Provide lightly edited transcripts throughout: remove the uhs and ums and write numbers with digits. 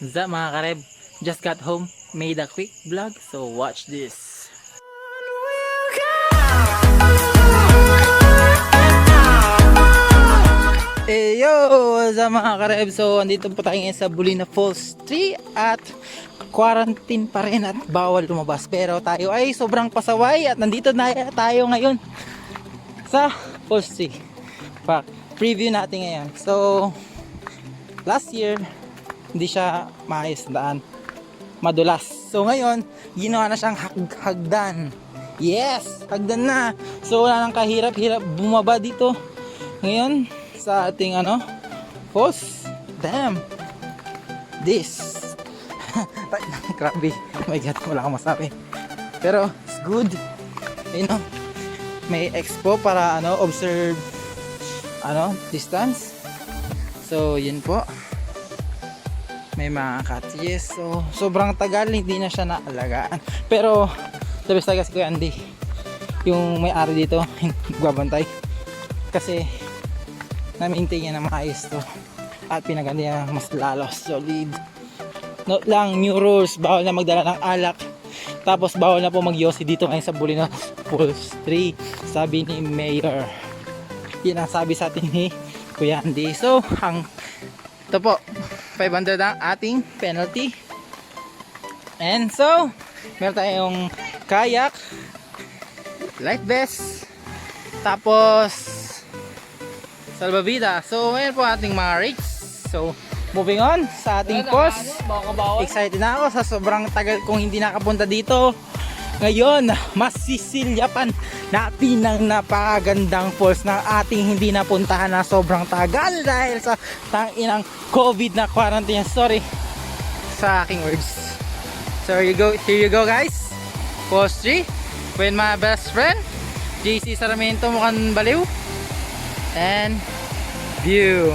Za mga kareb, just got home, made a quick vlog, so watch this. Yo! Sa mga kareb, so andito po tayo ngayon sa Bulina Falls 3 at quarantine pa rin at bawal lumabas. Pero tayo ay sobrang pasaway at nandito na tayo ngayon sa Falls 3. Preview natin ngayon. So, last year, hindi siya maayos na daan, madulas. So ngayon, ginawa na siyang hagdan. Yes, hagdan na. So wala nang kahirap-hirap bumaba dito ngayon sa ating falls. Damn, this grabe, oh my god, wala akong masabi, pero it's good. May expo para observe distance. So yun po, may mga catches. So sobrang tagal hindi na siya naalagaan, pero the best talaga si Kuya Andy, yung may-ari dito, nagbabantay kasi na-maintain niya na maayos to at pinaganda niya mas lalo solid. Note lang, new rules, bawal na magdala ng alak, tapos bawal na po magyosi dito ngayon sa Bulina Falls 3, sabi ni Mayor. Yan ang sabi sa atin ni Kuya Andy. So ito po, 500 ang ating penalty. And so, meron tayong kayak, life vest, tapos salvavidas. So, ngayon po ating mga rates. So, moving on sa ating post. Excited na ako sa sobrang tagal kong hindi nakapunta dito. Ngayon, masisilyapan natin ang napakagandang falls ng ating hindi napuntahan na sobrang tagal dahil sa tanginang COVID na quarantine. Sorry sa aking words. So here you go guys. Falls 3 with my best friend JC Sarmiento, mukhang baliw, and view.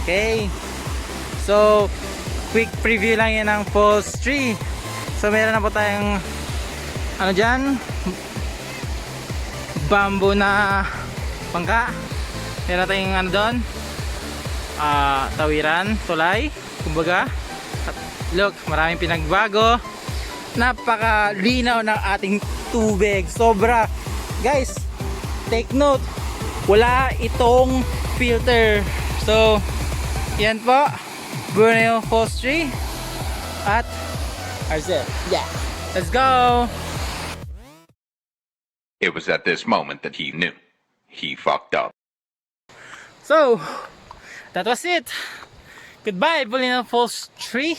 Okay, so quick preview lang yan ng Falls 3. So meron na po tayong dyan, bamboo na pangka. Meron tayong doon, tawiran, tulay, kumbaga. At look, maraming pinagbago. Napakalinaw ng ating tubig, sobra. Guys, take note, wala itong filter. So yan po, Bulina Falls 3 at Arzel. Yeah, let's go. It was at this moment that he knew he fucked up. So that was it. Goodbye, Bulina Falls 3.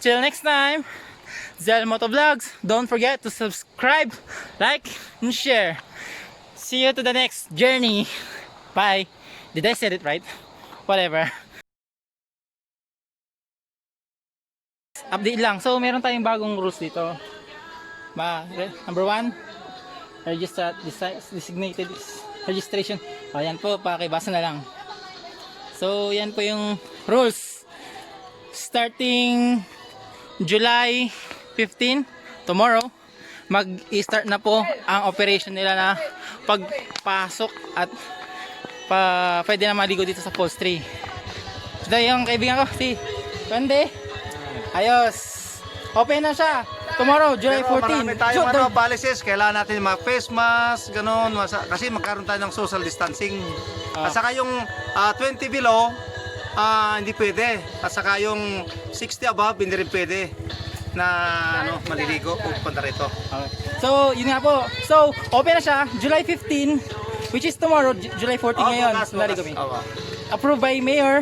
Till next time, Zel Moto Vlogs. Don't forget to subscribe, like, and share. See you to the next journey. Bye. Did I say it right? Whatever. Update lang. So meron tayong bagong rules dito. Number 1, designated registration. Ayan po, pakibasa na lang. So yan po yung rules. Starting July 15, tomorrow, mag-i-start na po ang operation nila na pagpasok at pwede na maligo dito sa Falls 3. So yung kaibigan ko, si Pande, ayos, open na siya tomorrow, July 14. Marami tayong policies, kailangan natin mga face mask, ganun, kasi magkaroon tayo ng social distancing. At saka yung 20 below, hindi pwede. At saka yung 60 above, hindi rin pwede na maliligo pupunta rito. Okay. So, yun nga po. So, open na siya July 15, which is tomorrow, July 14 ngayon. Bukas. Approved by Mayor.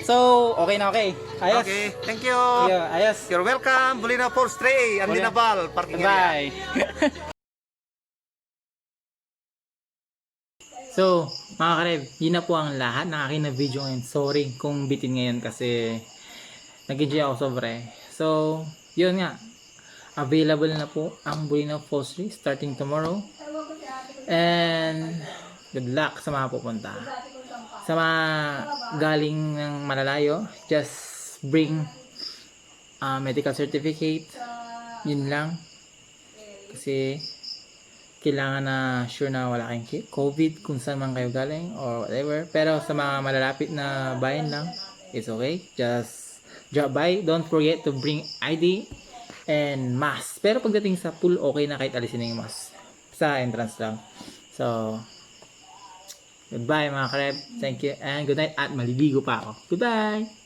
So, okay na, okay. Ayos. Okay, thank you. Yeah, ayos. You're welcome, Bulina Falls 3, Andy Naval, parking area. Bye. So, mga kareb, yun na po ang lahat ng aking na video ngayon. Sorry kung bitin ngayon kasi nag-enjoy ako sobra. So, yun nga. Available na po ang Bulina Falls 3 starting tomorrow. And good luck sa mga pupunta. Sa mga galing ng malalayo, just bring medical certificate. Yun lang. Kasi kailangan na sure na wala kayong COVID kung saan man kayo galing or whatever. Pero sa mga malalapit na bayan lang, it's okay. Just drop by. Don't forget to bring ID and mask. Pero pagdating sa pool, okay na kahit alisin na yung mask. Sa entrance lang. So, goodbye mga kreb. Thank you and good night at maliligo pa ako. Goodbye!